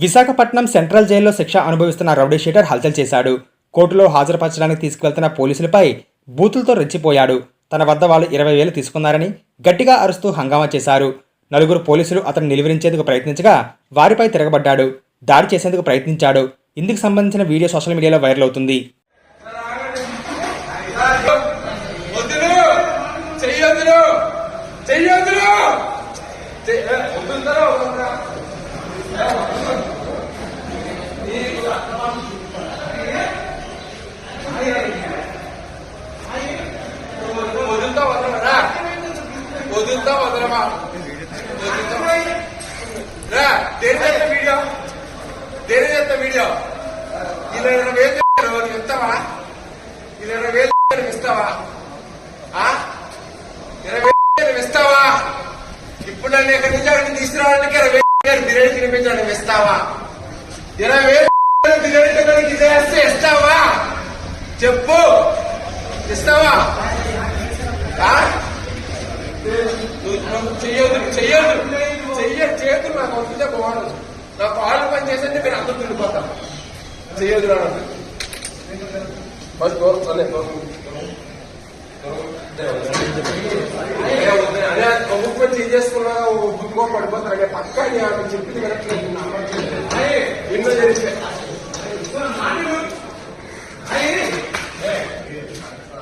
Visakhapatnam central జైల్లో శిక్ష అనుభవిస్తున్న రౌడీ షీటర్ హల్చల్ చేశాడు. కోర్టులో హాజరుపరచడానికి తీసుకువెళ్తున్న పోలీసులపై బూతులతో రెచ్చిపోయాడు. తన వద్ద వాళ్ళు 20,000 తీసుకున్నారని గట్టిగా అరుస్తూ హంగామా చేశారు. నలుగురు పోలీసులు అతను నిలువరించేందుకు ప్రయత్నించగా వారిపై తిరగబడ్డాడు. దాడి చేసేందుకు ప్రయత్నించాడు. ఇందుకు సంబంధించిన వీడియో సోషల్ మీడియాలో వైరల్ అవుతుంది. వీడియో ఇలా 20,000 ఇస్తావా? ఇలా 20,000 ఇస్తావా? 20,000 ఇస్తావా? ఇప్పుడు నన్ను ఎక్కడి నుంచి అక్కడికి తీసుకురావడానికి 20,000 బిర్యానీ తినిపించడానికి ఇస్తావా? 20,000 బిర్యానీ చేస్తే ఇస్తావా? చెప్పు, ఇస్తావా? చేయొద్దు నాకు వస్తుందే బాగుండదు. నా కాళ్ళు పని చేసంటే మీరు అందరూ తిరిగిపోతాం. చేయొద్దు కొమ్ముకొని చేసుకున్నా బుద్ధుకో పడిపోతారు. పక్క చెప్పింది కరెక్ట్లేదు. ఎన్నో చేస్తే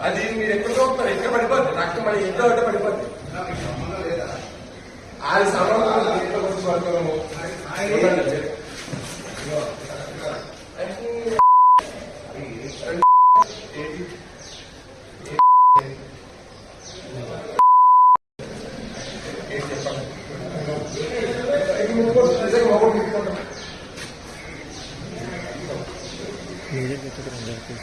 అది మీరు ఎక్కడ చూస్తున్నారు, ఎక్కడ పడిపోద్ది రక్తం మళ్ళీ ఎన్నో అంటే పడిపోద్ది. ఆ సమయంలో పడుతున్నాము. Ini